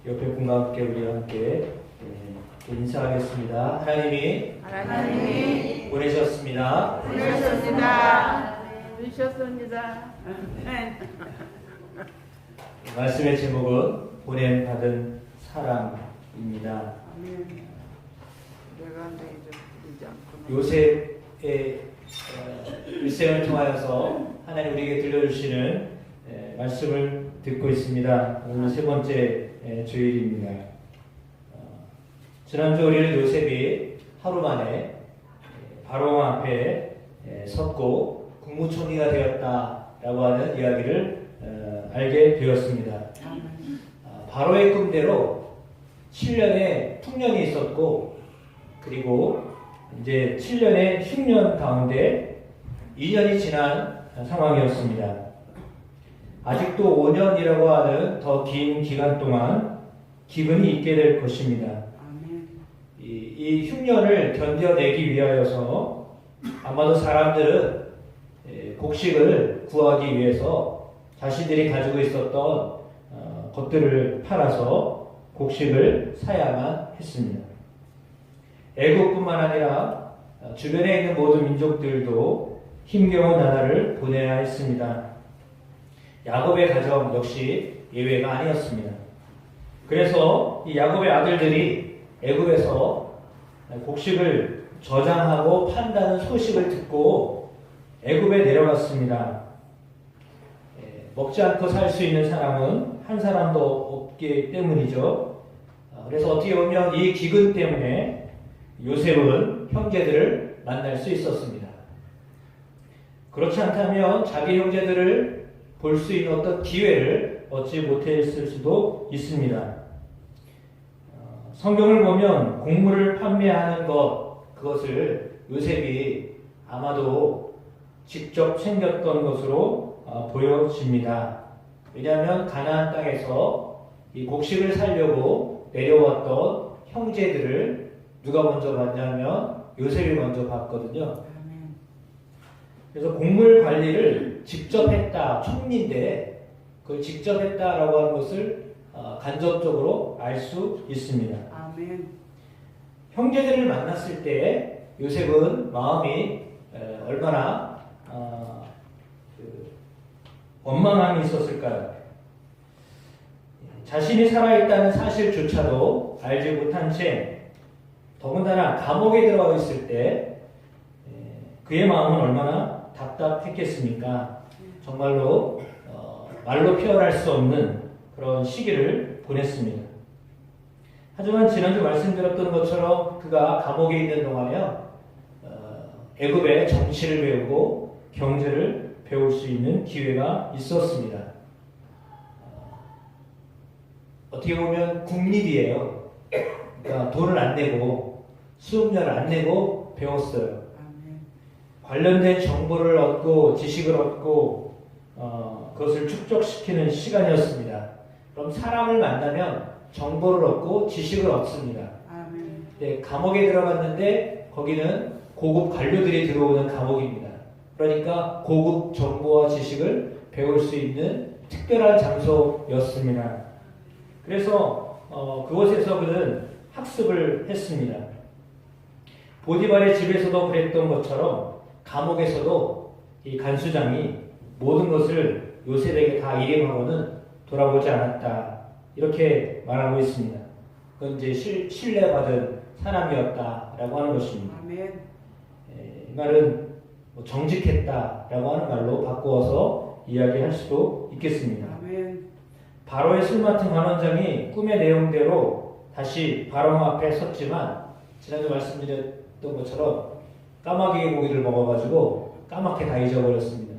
옆에 분과 함께 우리와 함께 인사하겠습니다. 하나님이 보내셨습니다. 말씀의 제목은 보냄받은 사람입니다. 요셉의 일생을 통하여서 하나님 우리에게 들려주시는 말씀을 듣고 있습니다. 오늘 세 번째 주일입니다. 지난주 우리는 요셉이 하루 만에 바로왕 앞에 섰고 국무총리가 되었다라고 하는 이야기를 알게 되었습니다. 바로의 꿈대로 7년의 풍년이 있었고, 그리고 이제 7년의 흉년 가운데 2년이 지난 상황이었습니다. 아직도 5년이라고 하는 더 긴 기간 동안 기근이 있게 될 것입니다. 이 흉년을 견뎌내기 위하여서 아마도 사람들은 곡식을 구하기 위해서 자신들이 가지고 있었던 것들을 팔아서 곡식을 사야만 했습니다. 애국뿐만 아니라 주변에 있는 모든 민족들도 힘겨운 나날을 보내야 했습니다. 야곱의 가정 역시 예외가 아니었습니다. 그래서 이 야곱의 아들들이 애굽에서 곡식을 저장하고 판다는 소식을 듣고 애굽에 내려갔습니다. 먹지 않고 살 수 있는 사람은 한 사람도 없기 때문이죠. 그래서 어떻게 보면 이 기근 때문에 요셉은 형제들을 만날 수 있었습니다. 그렇지 않다면 자기 형제들을 볼 수 있는 어떤 기회를 얻지 못했을 수도 있습니다. 성경을 보면 곡물을 판매하는 그것을 요셉이 아마도 직접 챙겼던 것으로 보여집니다. 왜냐하면 가나안 땅에서 이 곡식을 살려고 내려왔던 형제들을 누가 먼저 봤냐면 요셉이 먼저 봤거든요. 그래서 곡물 관리를 직접 했다, 총리인데 그걸 직접 했다라고 하는 것을 간접적으로 알 수 있습니다. 아멘. 형제들을 만났을 때 요셉은 마음이 얼마나 원망함이 있었을까요? 자신이 살아있다는 사실조차도 알지 못한 채 더군다나 감옥에 들어가 있을 때 그의 마음은 얼마나 답답했겠습니까? 정말로 말로 표현할 수 없는 그런 시기를 보냈습니다. 하지만 지난주 말씀드렸던 것처럼 그가 감옥에 있는 동안에 애굽의 정치를 배우고 경제를 배울 수 있는 기회가 있었습니다. 어떻게 보면 국립이에요. 그러니까 돈을 안 내고 수업료를 안 내고 배웠어요. 관련된 정보를 얻고 지식을 얻고 그것을 축적시키는 시간이었습니다. 그럼 사람을 만나면 정보를 얻고 지식을 얻습니다. 네, 감옥에 들어갔는데 거기는 고급 관료들이 들어오는 감옥입니다. 그러니까 고급 정보와 지식을 배울 수 있는 특별한 장소였습니다. 그래서 그곳에서 그는 학습을 했습니다. 보디발의 집에서도 그랬던 것처럼 감옥에서도 이 간수장이 모든 것을 요셉에게 다 일임하고는 돌아보지 않았다. 이렇게 말하고 있습니다. 그건 이제 신뢰받은 사람이었다라고 하는 것입니다. 아멘. 이 말은 정직했다라고 하는 말로 바꾸어서 이야기할 수도 있겠습니다. 아멘. 바로의 술 맡은 관원장이 꿈의 내용대로 다시 바로 앞에 섰지만 지난주 말씀드렸던 것처럼 까마귀의 고기를 먹어가지고 까맣게 다 잊어버렸습니다.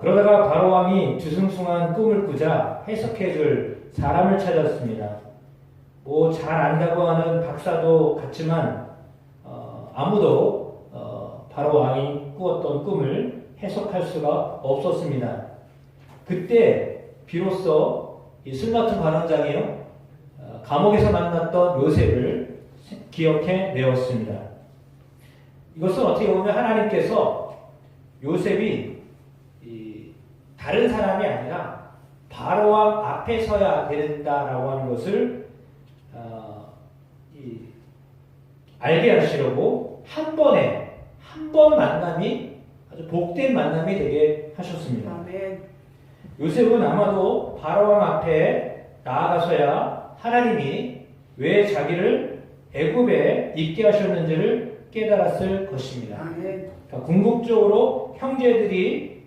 그러다가 바로 왕이 주승숭한 꿈을 꾸자 해석해줄 사람을 찾았습니다. 잘 안다고 하는 박사도 같지만 아무도 바로 왕이 꾸었던 꿈을 해석할 수가 없었습니다. 그때 비로소 이 술 맡은 관원장이요 감옥에서 만났던 요셉을 기억해 내었습니다. 이것은 어떻게 보면 하나님께서 요셉이 다른 사람이 아니라 바로왕 앞에 서야 된다라고 하는 것을 알게 하시려고 한 번 만남이 아주 복된 만남이 되게 하셨습니다. 아멘. 요셉은 아마도 바로왕 앞에 나아가서야 하나님이 왜 자기를 애굽에 있게 하셨는지를 깨달았을 것입니다. 아멘. 그러니까 궁극적으로 형제들이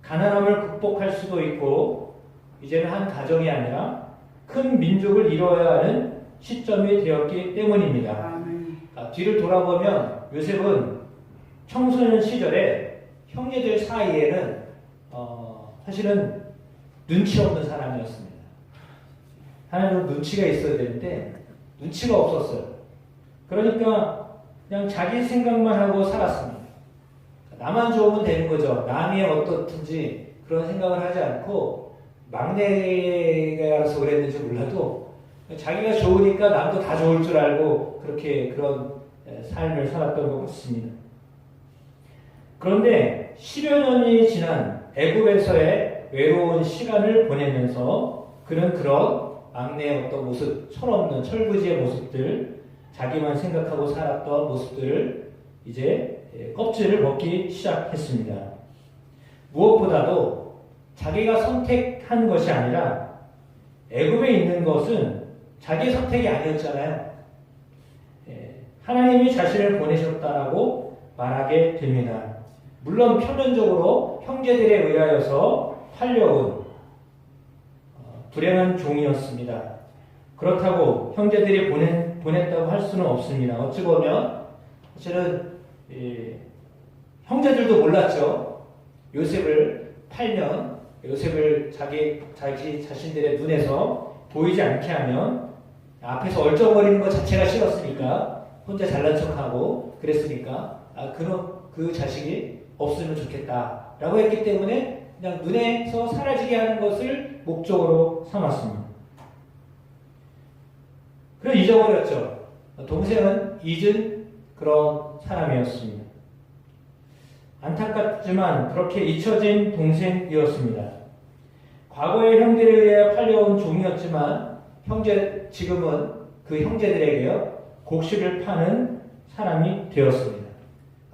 가난함을 극복할 수도 있고 이제는 한 가정이 아니라 큰 민족을 이루어야 하는 시점이 되었기 때문입니다. 아멘. 그러니까 뒤를 돌아보면 요셉은 청소년 시절에 형제들 사이에는 사실은 눈치 없는 사람이었습니다. 하나님은 눈치가 있어야 되는데 눈치가 없었어요. 그러니까 그냥 자기 생각만 하고 살았습니다. 나만 좋으면 되는 거죠. 남이 어떻든지 그런 생각을 하지 않고 막내가서 그랬는지 몰라도 자기가 좋으니까 남도 다 좋을 줄 알고 그렇게 그런 삶을 살았던 것 같습니다. 그런데 10여 년이 지난 애굽에서의 외로운 시간을 보내면서 그는 그런 막내의 어떤 모습, 철없는 철부지의 모습들, 자기만 생각하고 살았던 모습들을 이제 껍질을 벗기 시작했습니다. 무엇보다도 자기가 선택한 것이 아니라 애굽에 있는 것은 자기 선택이 아니었잖아요. 하나님이 자신을 보내셨다라고 말하게 됩니다. 물론 표면적으로 형제들에 의하여서 팔려온 불행한 종이었습니다. 그렇다고 형제들이 보냈다고 할 수는 없습니다. 어찌 보면 사실은 형제들도 몰랐죠. 요셉을 팔면 요셉을 자기 자신들의 눈에서 보이지 않게 하면 앞에서 얼쩡거리는 것 자체가 싫었으니까 혼자 잘난 척하고 그랬으니까 그 자식이 없으면 좋겠다라고 했기 때문에 그냥 눈에서 사라지게 하는 것을 목적으로 삼았습니다. 그래서 잊어버렸죠. 동생은 잊은 그런 사람이었습니다. 안타깝지만 그렇게 잊혀진 동생이었습니다. 과거의 형제에 의해 팔려온 종이었지만 지금은 그 형제들에게요 곡식을 파는 사람이 되었습니다.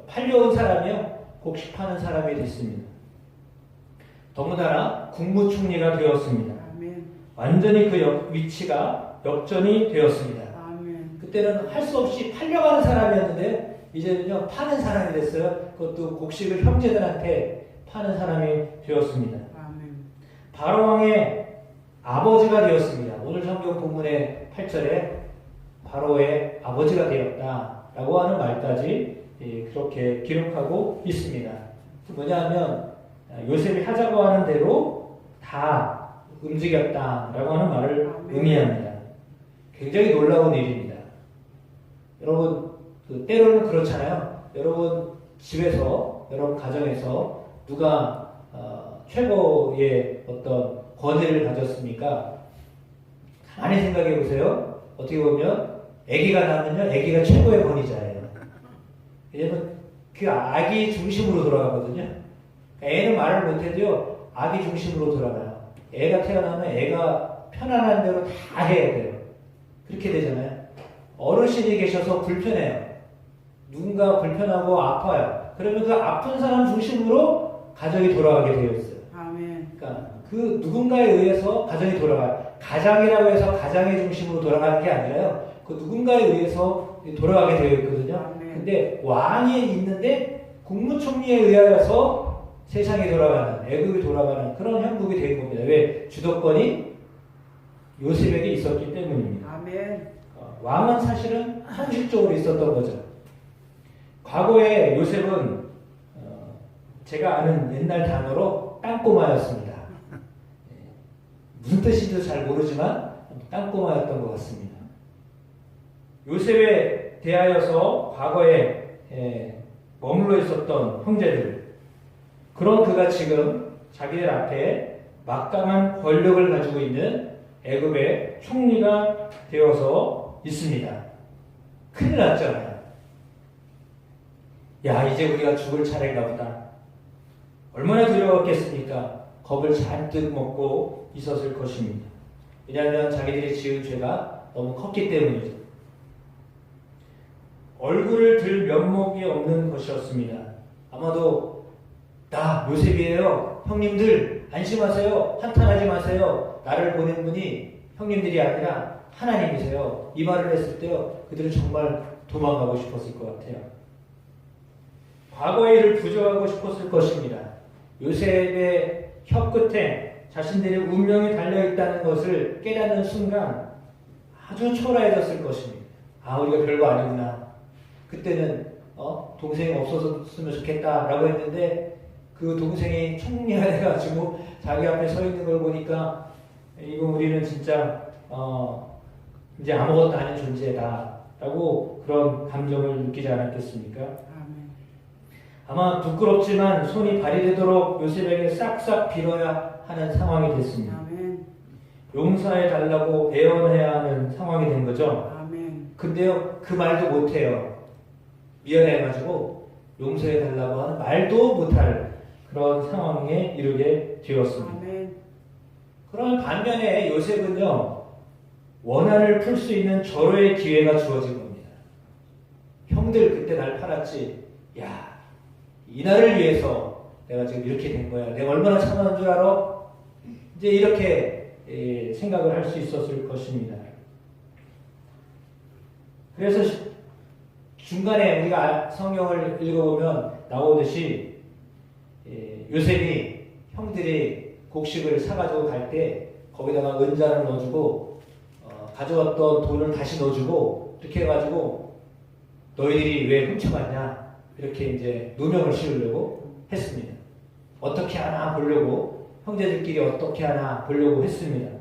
팔려온 사람이요 곡식 파는 사람이 됐습니다. 더군다나 국무총리가 되었습니다. 아멘. 완전히 그 위치가 역전이 되었습니다. 아멘. 그때는 할 수 없이 팔려가는 사람이었는데 이제는요 파는 사람이 됐어요. 그것도 곡식을 형제들한테 파는 사람이 되었습니다. 아멘. 바로왕의 아버지가 되었습니다. 오늘 성경 본문의 8절에 바로의 아버지가 되었다라고 하는 말까지 그렇게 기록하고 있습니다. 뭐냐면 요셉이 하자고 하는 대로 다 움직였다라고 하는 말을 의미합니다. 굉장히 놀라운 일입니다. 여러분 때로는 그렇잖아요. 여러분 집에서 여러분 가정에서 누가 최고의 어떤 권위를 가졌습니까? 가만히 생각해 보세요. 어떻게 보면 아기가 나면요 아기가 최고의 권위자예요. 왜냐면 그 아기 중심으로 돌아가거든요. 애는 말을 못해도요 아기 중심으로 돌아가요. 애가 태어나면 애가 편안한 대로 다 해야 돼요. 그렇게 되잖아요. 어르신이 계셔서 불편해요. 누군가 불편하고 아파요. 그러면 그 아픈 사람 중심으로 가정이 돌아가게 되어 있어요. 아멘. 그러니까 그 누군가에 의해서 가정이 돌아가요. 가장이라고 해서 가장의 중심으로 돌아가는 게 아니라요. 그 누군가에 의해서 돌아가게 되어 있거든요. 근데 왕이 있는데 국무총리에 의하여서 세상이 돌아가는, 애국이 돌아가는 그런 형국이 된 겁니다. 왜? 주도권이 요셉에게 있었기 때문입니다. 아멘. 왕은 사실은 형식적으로 있었던 거죠. 과거에 요셉은 제가 아는 옛날 단어로 땅꼬마였습니다. 무슨 뜻인지도 잘 모르지만 땅꼬마였던 것 같습니다. 요셉에 대하여서 과거에 머물러 있었던 형제들, 그런 그가 지금 자기들 앞에 막강한 권력을 가지고 있는 애굽의 총리가 되어서 있습니다. 큰일 났잖아요. 야, 이제 우리가 죽을 차례인가 보다. 얼마나 두려웠겠습니까? 겁을 잔뜩 먹고 있었을 것입니다. 왜냐하면 자기들이 지은 죄가 너무 컸기 때문이죠. 얼굴을 들 면목이 없는 것이었습니다. 아마도 나 요셉이에요. 형님들 안심하세요. 한탄하지 마세요. 나를 보낸 분이 형님들이 아니라 하나님이세요. 이 말을 했을 때요. 그들은 정말 도망가고 싶었을 것 같아요. 과거의 일을 부정하고 싶었을 것입니다. 요셉의 혀 끝에 자신들의 운명이 달려있다는 것을 깨닫는 순간 아주 초라해졌을 것입니다. 아, 우리가 별거 아니구나. 그때는 동생이 없었으면 좋겠다라고 했는데 그 동생이 총리가 돼가지고 자기 앞에 서 있는 걸 보니까 이거 우리는 진짜 이제 아무것도 아닌 존재다라고 그런 감정을 느끼지 않았겠습니까? 아마 부끄럽지만 손이 발휘되도록 요셉에게 싹싹 빌어야 하는 상황이 됐습니다. 용서해 달라고 애원해야 하는 상황이 된 거죠. 근데요, 그 말도 못해요. 미안해가지고 용서해 달라고 하는 말도 못할 그런 상황에 이르게 되었습니다. 그런 반면에 요셉은요, 원한을 풀 수 있는 절호의 기회가 주어진 겁니다. 형들 그때 날 팔았지. 야, 이날을 위해서 내가 지금 이렇게 된 거야. 내가 얼마나 참아온 줄 알아? 이제 이렇게 생각을 할 수 있었을 것입니다. 그래서 중간에 우리가 성경을 읽어보면 나오듯이 요셉이 형들이 곡식을 사가지고 갈 때 거기다가 은잔을 넣어주고 가져왔던 돈을 다시 넣어주고 이렇게 해가지고 너희들이 왜 훔쳐갔냐 이렇게 이제 누명을 씌우려고 했습니다. 어떻게 하나 보려고 형제들끼리 어떻게 하나 보려고 했습니다.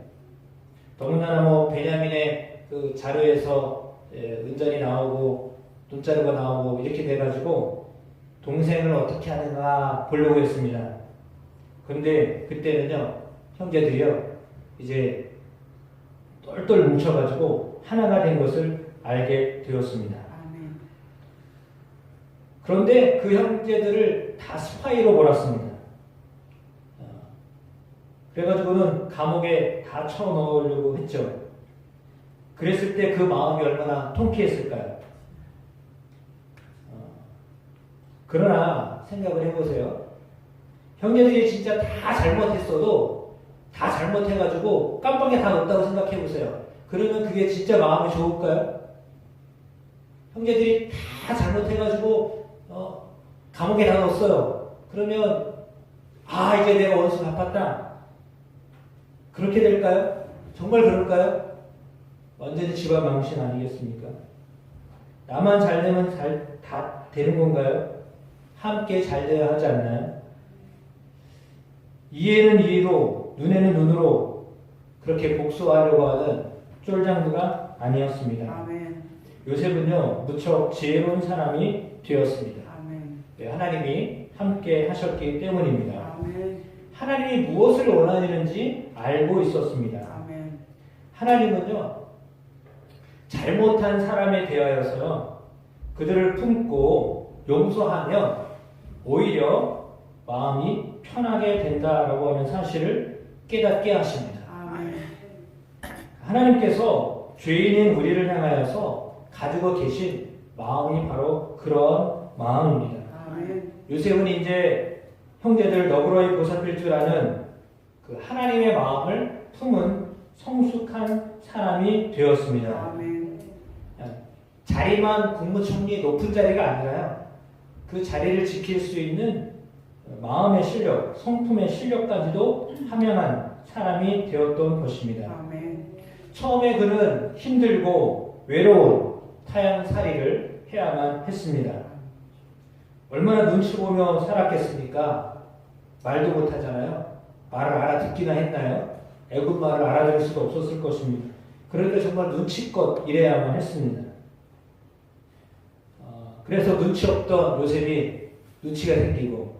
더군다나 뭐 베냐민의 그 자료에서 은잔이 나오고 돈자루가 나오고 이렇게 돼가지고 동생을 어떻게 하는가 보려고 했습니다. 그런데 그때는요 형제들이요 이제 똘똘 뭉쳐가지고 하나가 된 것을 알게 되었습니다. 그런데 그 형제들을 다 스파이로 몰았습니다. 그래가지고는 감옥에 다 쳐넣으려고 했죠. 그랬을 때 그 마음이 얼마나 통쾌했을까요? 그러나 생각을 해보세요. 형제들이 진짜 다 잘못했어도 다 잘못해가지고 깜빵에 다 넣었다고 생각해보세요. 그러면 그게 진짜 마음이 좋을까요? 형제들이 다 잘못해가지고 감옥에 다 넣었어요. 그러면 아 이제 내가 원수 갚았다. 그렇게 될까요? 정말 그럴까요? 완전히 집안 망신 아니겠습니까? 나만 잘 되면 다 되는 건가요? 함께 잘 돼야 하지 않나요? 이에는 이로, 눈에는 눈으로 그렇게 복수하려고 하는 쫄장부가 아니었습니다. 아멘. 요셉은요, 무척 지혜로운 사람이 되었습니다. 아멘. 네, 하나님이 함께 하셨기 때문입니다. 아멘. 하나님이 무엇을 원하시는지 알고 있었습니다. 아멘. 하나님은요, 잘못한 사람에 대하여서 그들을 품고 용서하면 오히려 마음이 편하게 된다라고 하는 사실을 깨닫게 하십니다. 아멘. 하나님께서 죄인인 우리를 향하여서 가지고 계신 마음이 바로 그런 마음입니다. 아멘. 요셉은 이제 형제들 너그러이 보살필 줄 아는 그 하나님의 마음을 품은 성숙한 사람이 되었습니다. 아멘. 자리만 국무총리 높은 자리가 아니라요. 그 자리를 지킬 수 있는 마음의 실력, 성품의 실력까지도 함양한 사람이 되었던 것입니다. 아멘. 처음에 그는 힘들고 외로운 타향살이를 해야만 했습니다. 얼마나 눈치 보며 살았겠습니까? 말도 못하잖아요. 말을 알아듣기나 했나요? 애국 말을 알아들을 수도 없었을 것입니다. 그러니까 정말 눈치껏 일해야만 했습니다. 그래서 눈치 없던 요셉이 눈치가 생기고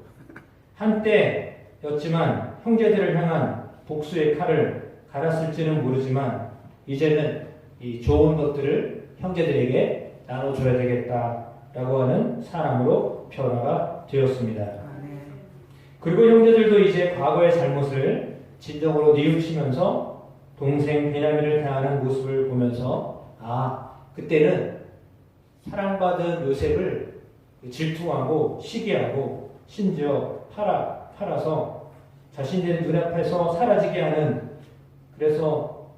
한때였지만 형제들을 향한 복수의 칼을 갈았을지는 모르지만 이제는 이 좋은 것들을 형제들에게 나눠줘야 되겠다라고 하는 사람으로 변화가 되었습니다. 그리고 형제들도 이제 과거의 잘못을 진정으로 뉘우치면서 동생 베냐민을 대하는 모습을 보면서 그때는 사랑받은 요셉을 질투하고 시기하고 심지어 팔아서 자신들의 눈앞에서 사라지게 하는, 그래서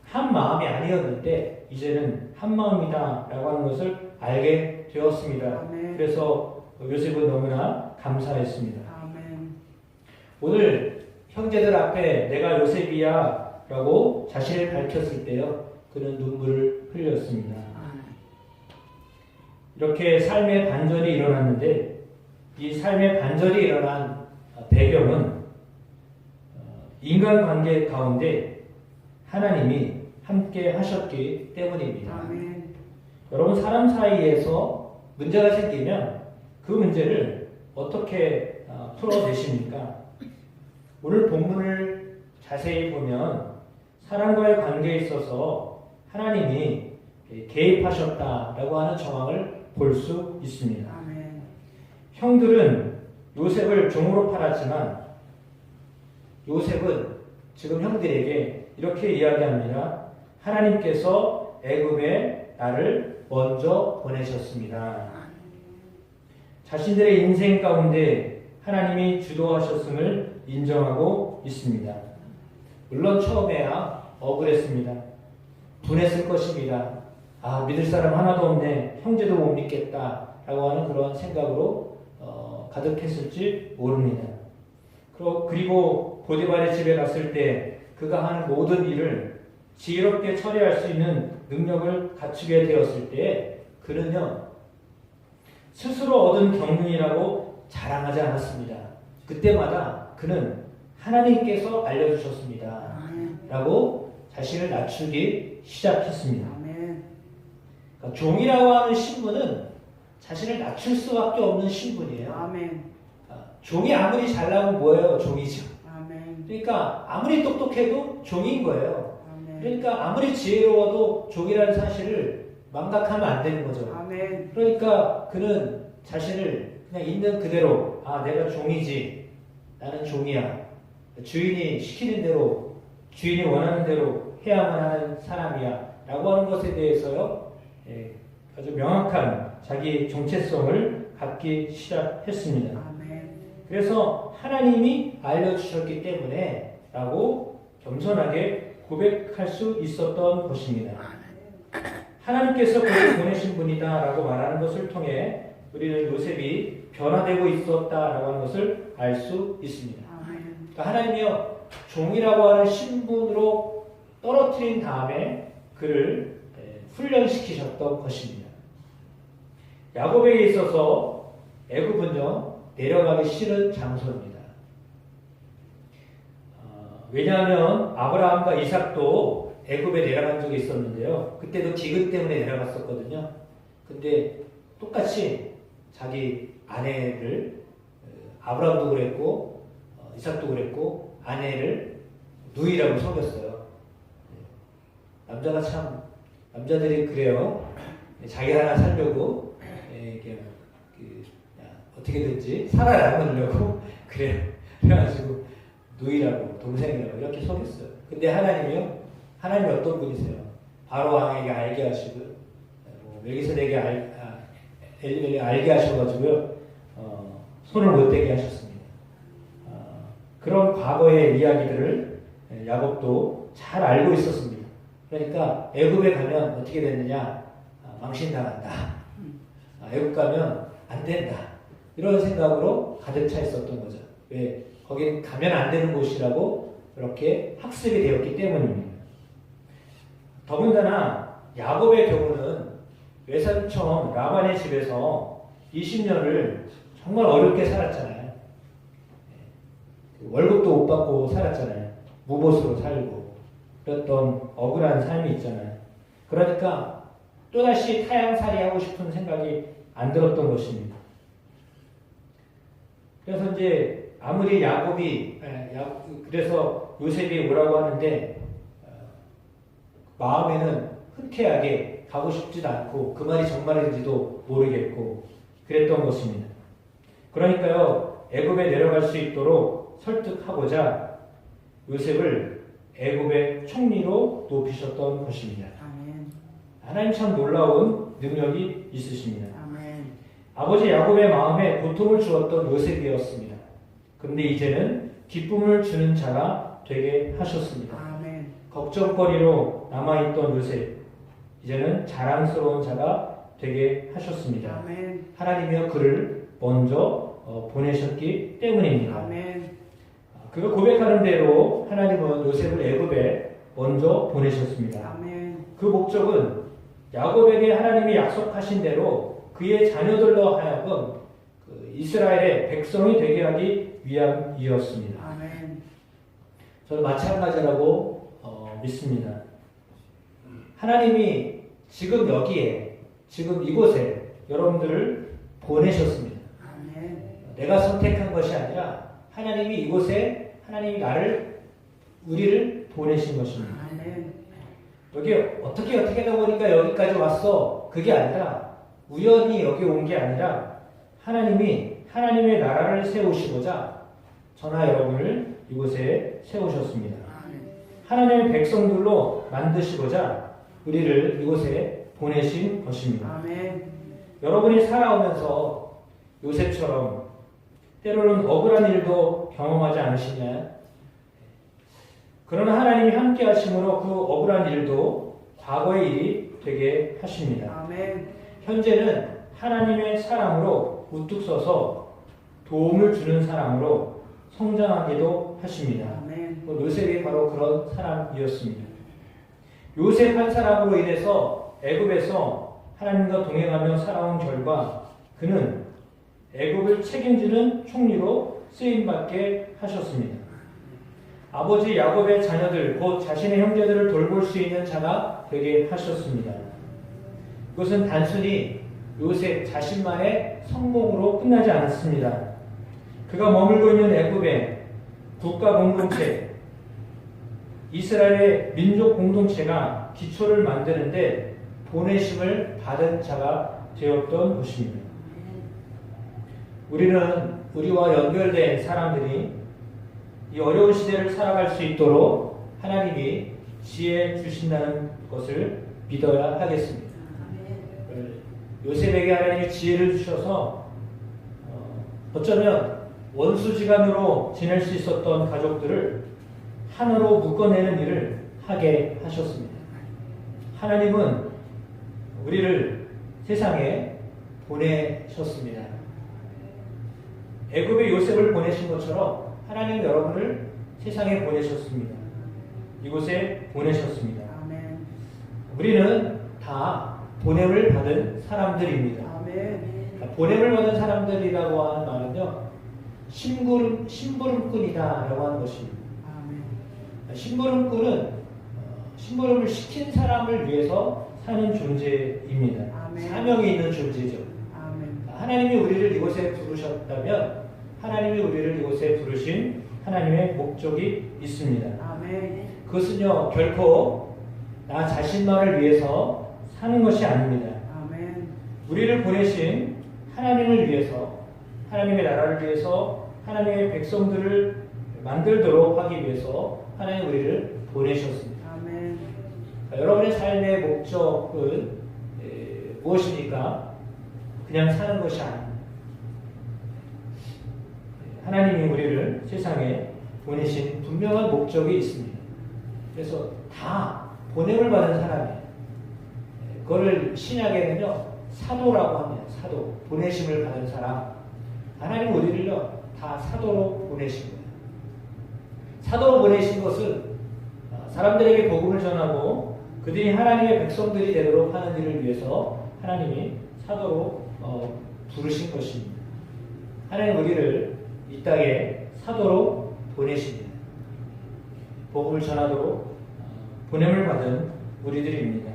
한 마음이 아니었는데 이제는 한 마음이다 라고 하는 것을 알게 되었습니다. 아멘. 그래서 요셉은 너무나 감사했습니다. 아멘. 오늘 형제들 앞에 내가 요셉이야 라고 자신을 밝혔을 때요, 그는 눈물을 흘렸습니다. 이렇게 삶의 반전이 일어났는데, 이 삶의 반전이 일어난 배경은 인간관계 가운데 하나님이 함께 하셨기 때문입니다. 아멘. 여러분, 사람 사이에서 문제가 생기면 그 문제를 어떻게 풀어내십니까? 오늘 본문을 자세히 보면 사람과의 관계에 있어서 하나님이 개입하셨다라고 하는 정황을 볼 수 있습니다. 아멘. 형들은 요셉을 종으로 팔았지만 요셉은 지금 형들에게 이렇게 이야기합니다. 하나님께서 애굽에 나를 먼저 보내셨습니다. 자신들의 인생 가운데 하나님이 주도하셨음을 인정하고 있습니다. 물론 처음에야 억울했습니다. 분했을 것입니다. 믿을 사람 하나도 없네, 형제도 못 믿겠다 라고 하는 그런 생각으로 가득했을지 모릅니다. 그리고 보디발의 집에 갔을 때 그가 하는 모든 일을 지혜롭게 처리할 수 있는 능력을 갖추게 되었을 때 그는요, 스스로 얻은 경륜이라고 자랑하지 않았습니다. 그때마다 그는 하나님께서 알려주셨습니다 라고 자신을 낮추기 시작했습니다. 그러니까 종이라고 하는 신분은 자신을 낮출 수밖에 없는 신분이에요. 아멘. 종이 아무리 잘나면 뭐예요? 종이죠. 아멘. 그러니까 아무리 똑똑해도 종인 거예요. 아멘. 그러니까 아무리 지혜로워도 종이라는 사실을 망각하면 안 되는 거죠. 아멘. 그러니까 그는 자신을 그냥 있는 그대로 내가 종이지, 나는 종이야, 주인이 시키는 대로, 주인이 원하는 대로 해야만 하는 사람이야 라고 하는 것에 대해서요, 아주 명확한 자기 정체성을 갖기 시작했습니다. 아멘. 그래서 하나님이 알려주셨기 때문에 라고 겸손하게 고백할 수 있었던 것입니다. 하나님께서 그를 보내신 분이다 라고 말하는 것을 통해 우리는 요셉이 변화되고 있었다라고 하는 것을 알 수 있습니다. 그러니까 하나님이요, 종이라고 하는 신분으로 떨어뜨린 다음에 그를 훈련시키셨던 것입니다. 야곱에게 있어서 애굽은요, 내려가기 싫은 장소입니다. 왜냐하면 아브라함과 이삭도 애굽에 내려간 적이 있었는데요, 그때도 기근 때문에 내려갔었거든요. 근데 똑같이 자기 아내를, 아브라함도 그랬고 이삭도 그랬고, 아내를 누이라고 속였어요. 남자들이 그래요. 자기 하나 살려고 어떻게든지 살아남으려고 그래가지고 누이라고, 동생이라고 이렇게 속였어요. 근데 하나님이 어떤 분이세요? 바로 왕에게 알게 하시고, 멜기세덱에게 알게 하셔가지고요, 손을 못 대게 하셨습니다. 그런 과거의 이야기들을 야곱도 잘 알고 있었습니다. 그러니까 애굽에 가면 어떻게 됐느냐? 망신당한다. 애굽 가면 안 된다. 이런 생각으로 가득 차 있었던 거죠. 왜? 거긴 가면 안 되는 곳이라고 그렇게 학습이 되었기 때문입니다. 더군다나 야곱의 경우는 외삼촌 라반의 집에서 20년을 정말 어렵게 살았잖아요. 월급도 못 받고 살았잖아요. 무보수로 살고 그랬던 억울한 삶이 있잖아요. 그러니까 또다시 타향살이 하고 싶은 생각이 안 들었던 것입니다. 그래서 이제 아무리 그래서 요셉이 오라고 하는데 마음에는 흔쾌하게 가고 싶지도 않고 그 말이 정말인지도 모르겠고 그랬던 것입니다. 그러니까요, 애굽에 내려갈 수 있도록 설득하고자 요셉을 애굽의 총리로 높이셨던 것입니다. 아멘. 하나님 참 놀라운 능력이 있으십니다. 아멘. 아버지 야곱의 마음에 고통을 주었던 요셉이었습니다. 그런데 이제는 기쁨을 주는 자가 되게 하셨습니다. 아멘. 걱정거리로 남아있던 요셉, 이제는 자랑스러운 자가 되게 하셨습니다. 아멘. 하나님이여 그를 먼저 보내셨기 때문입니다. 아멘. 그가 고백하는 대로 하나님은 요셉을 애굽에 먼저 보내셨습니다. 아멘. 그 목적은 야곱에게 하나님이 약속하신 대로 그의 자녀들로 하여금 이스라엘의 백성이 되게 하기 위함이었습니다. 아멘. 저는 마찬가지라고 믿습니다. 하나님이 지금 여기에, 지금 이곳에 여러분들을 보내셨습니다. 아멘. 내가 선택한 것이 아니라 하나님이 이곳에 하나님이 우리를 보내신 것입니다. 아멘. 여기 어떻게 보니까 여기까지 왔어. 그게 아니라 우연히 여기 온 게 아니라 하나님이 하나님의 나라를 세우시고자 저나 여러분을 이곳에 세우셨습니다. 하나님의 백성들로 만드시고자 우리를 이곳에 보내신 것입니다. 아멘. 여러분이 살아오면서 요셉처럼 때로는 억울한 일도 경험하지 않으시냐? 그러나 하나님이 함께 하심으로 그 억울한 일도 과거의 일이 되게 하십니다. 아멘. 현재는 하나님의 사람으로 우뚝 서서 도움을 주는 사람으로 성장하기도 하십니다. 아멘. 요셉이 바로 그런 사람이었습니다. 요셉 한 사람으로 인해서 애굽에서 하나님과 동행하며 살아온 결과 그는 애굽을 책임지는 총리로 쓰임받게 하셨습니다. 아버지 야곱의 자녀들 곧 자신의 형제들을 돌볼 수 있는 자가 되게 하셨습니다. 이것은 단순히 요셉 자신만의 성공으로 끝나지 않았습니다. 그가 머물고 있는 애굽의 국가 공동체, 이스라엘의 민족 공동체가 기초를 만드는데 보내심을 받은 자가 되었던 것입니다. 우리는 우리와 연결된 사람들이 이 어려운 시대를 살아갈 수 있도록 하나님이 지혜 주신다는 것을 믿어야 하겠습니다. 요셉에게 하나님이 지혜를 주셔서 어쩌면 원수지간으로 지낼 수 있었던 가족들을 하나로 묶어내는 일을 하게 하셨습니다. 하나님은 우리를 세상에 보내셨습니다. 애굽의 요셉을 보내신 것처럼 하나님 여러분을 세상에 보내셨습니다. 이곳에 보내셨습니다. 아멘. 우리는 다 보냄을 받은 사람들입니다. 아멘. 보냄을 받은 사람들이라고 하는 말은요, 심부름꾼이다라고 하는 것입니다. 아멘. 심부름을 시킨 사람을 위해서 사는 존재입니다. 아멘. 사명이 있는 존재죠. 아멘. 하나님이 우리를 이곳에 부르셨다면 하나님이 우리를 이곳에 부르신 하나님의 목적이 있습니다. 아멘. 그것은요, 결코 나 자신만을 위해서 사는 것이 아닙니다. 아멘. 우리를 보내신 하나님을 위해서, 하나님의 나라를 위해서, 하나님의 백성들을 만들도록 하기 위해서 하나님 우리를 보내셨습니다. 아멘. 여러분의 삶의 목적은 무엇입니까? 그냥 사는 것이 아닙니다. 하나님이 우리를 세상에 보내신 분명한 목적이 있습니다. 그래서 다 보냄을 받은 사람이에요. 그거를 신약에는요, 사도라고 합니다. 사도. 보내심을 받은 사람. 하나님 우리를요, 다 사도로 보내신 거예요. 사도로 보내신 것은 사람들에게 복음을 전하고 그들이 하나님의 백성들이 되도록 하는 일을 위해서 하나님이 사도로 부르신 것입니다. 하나님 우리를 이 땅에 사도로 보내십니다. 복음을 전하도록 보냄을 받은 우리들입니다.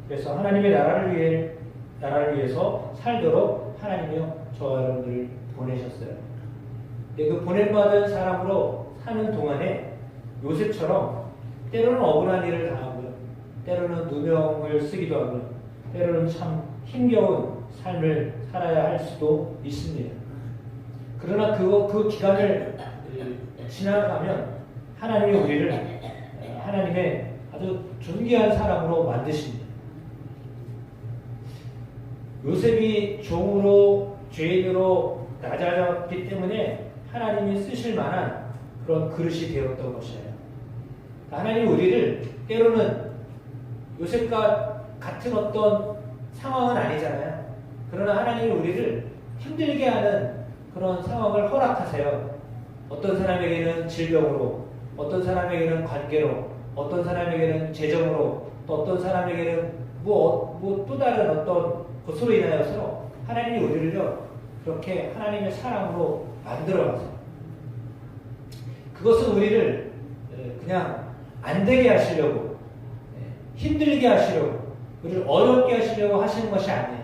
그래서 하나님의 나라를 위해서 살도록 하나님이요 저와 여러분들을 보내셨어요. 그 보냄받은 사람으로 사는 동안에 요셉처럼 때로는 억울한 일을 당하고요, 때로는 누명을 쓰기도 하고요, 때로는 참 힘겨운 삶을 살아야 할 수도 있습니다. 그러나 그 기간을 지나가면 하나님이 우리를 하나님의 아주 존귀한 사람으로 만드십니다. 요셉이 종으로 죄인으로 낮아졌기 때문에 하나님이 쓰실 만한 그런 그릇이 되었던 것이에요. 하나님이 우리를 때로는 요셉과 같은 어떤 상황은 아니잖아요. 그러나 하나님이 우리를 힘들게 하는 그런 상황을 허락하세요. 어떤 사람에게는 질병으로, 어떤 사람에게는 관계로, 어떤 사람에게는 재정으로, 또 어떤 사람에게는 또 다른 어떤 것으로 인하여서 하나님이 우리를요, 그렇게 하나님의 사랑으로 만들어가세요. 그것은 우리를 그냥 안 되게 하시려고, 힘들게 하시려고, 우리를 어렵게 하시려고 하시는 것이 아니에요.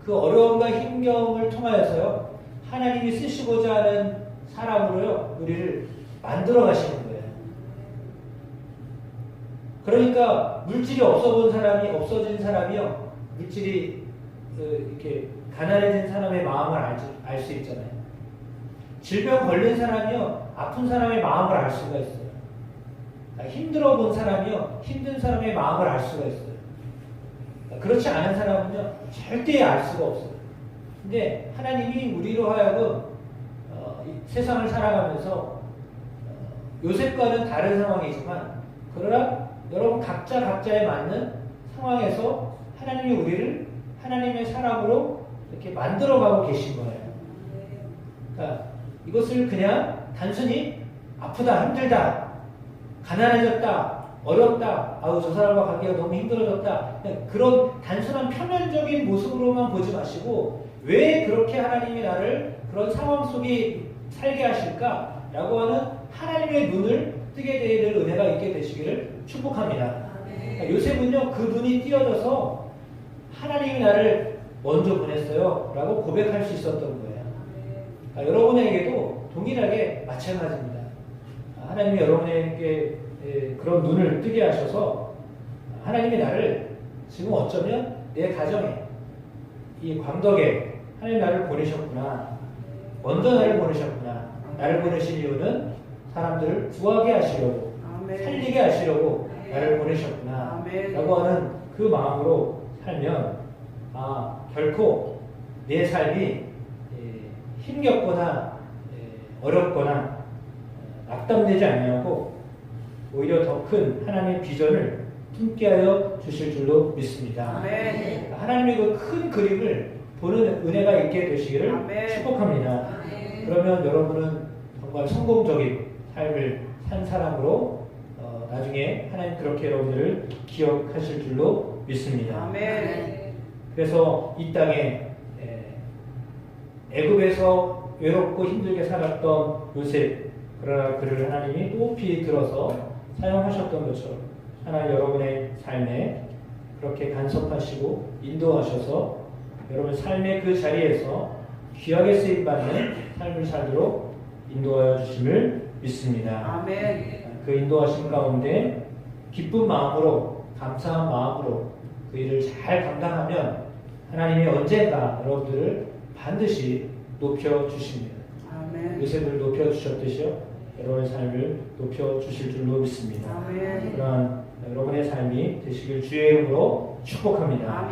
그 어려움과 힘겨움을 통하여서요, 하나님이 쓰시고자 하는 사람으로요, 우리를 만들어 가시는 거예요. 그러니까 물질이 없어진 사람이요, 물질이 이렇게 가난해진 사람의 마음을 알 수 있잖아요. 질병 걸린 사람이요, 아픈 사람의 마음을 알 수가 있어요. 힘들어 본 사람이요, 힘든 사람의 마음을 알 수가 있어요. 그렇지 않은 사람은요, 절대 알 수가 없어요. 근데 하나님이 우리로 하여금 세상을 살아가면서 요셉과는 다른 상황이지만, 그러나 여러분 각자에 맞는 상황에서 하나님이 우리를 하나님의 사람으로 이렇게 만들어가고 계신 거예요. 그러니까 이것을 그냥 단순히 아프다, 힘들다, 가난해졌다, 어렵다, 아우 저 사람과 관계가 너무 힘들어졌다, 그런 단순한 표면적인 모습으로만 보지 마시고, 왜 그렇게 하나님이 나를 그런 상황 속에 살게 하실까? 라고 하는 하나님의 눈을 뜨게 될 은혜가 있게 되시기를 축복합니다. 그러니까 요셉은요, 그 눈이 띄어져서 하나님이 나를 먼저 보냈어요 라고 고백할 수 있었던 거예요. 그러니까 여러분에게도 동일하게 마찬가지입니다. 하나님이 여러분에게 그런 눈을 뜨게 하셔서 하나님이 나를 지금 어쩌면 내 가정에, 이 광덕에 하나님 나를 보내셨구나, 먼저 나를 보내셨구나, 나를 보내신 이유는 사람들을 구하게 하시려고, 살리게 하시려고 나를 보내셨구나 라고 하는 그 마음으로 살면, 결코 내 삶이 힘겹거나 어렵거나 낙담되지 아니하고 오히려 더 큰 하나님의 비전을 품게 하여 주실 줄로 믿습니다. 하나님의 그 큰 그림을 보는 은혜가 있게 되시기를 축복합니다. 그러면 여러분은 정말 성공적인 삶을 산 사람으로 나중에 하나님 그렇게 여러분들을 기억하실 줄로 믿습니다. 그래서 이 땅에 애굽에서 외롭고 힘들게 살았던 요셉, 그러나 그를 하나님이 높이 들어서 사용하셨던 것처럼 하나님 여러분의 삶에 그렇게 간섭하시고 인도하셔서 여러분 삶의 그 자리에서 귀하게 쓰임받는 삶을 살도록 인도하여 주심을 믿습니다. 그 인도하심 가운데 기쁜 마음으로, 감사한 마음으로 그 일을 잘 감당하면 하나님이 언젠가 여러분들을 반드시 높여주십니다. 요셉을 높여주셨듯이요, 여러분의 삶을 높여주실 줄로 믿습니다. 그러한 여러분의 삶이 되시길 주의 이름으로 축복합니다.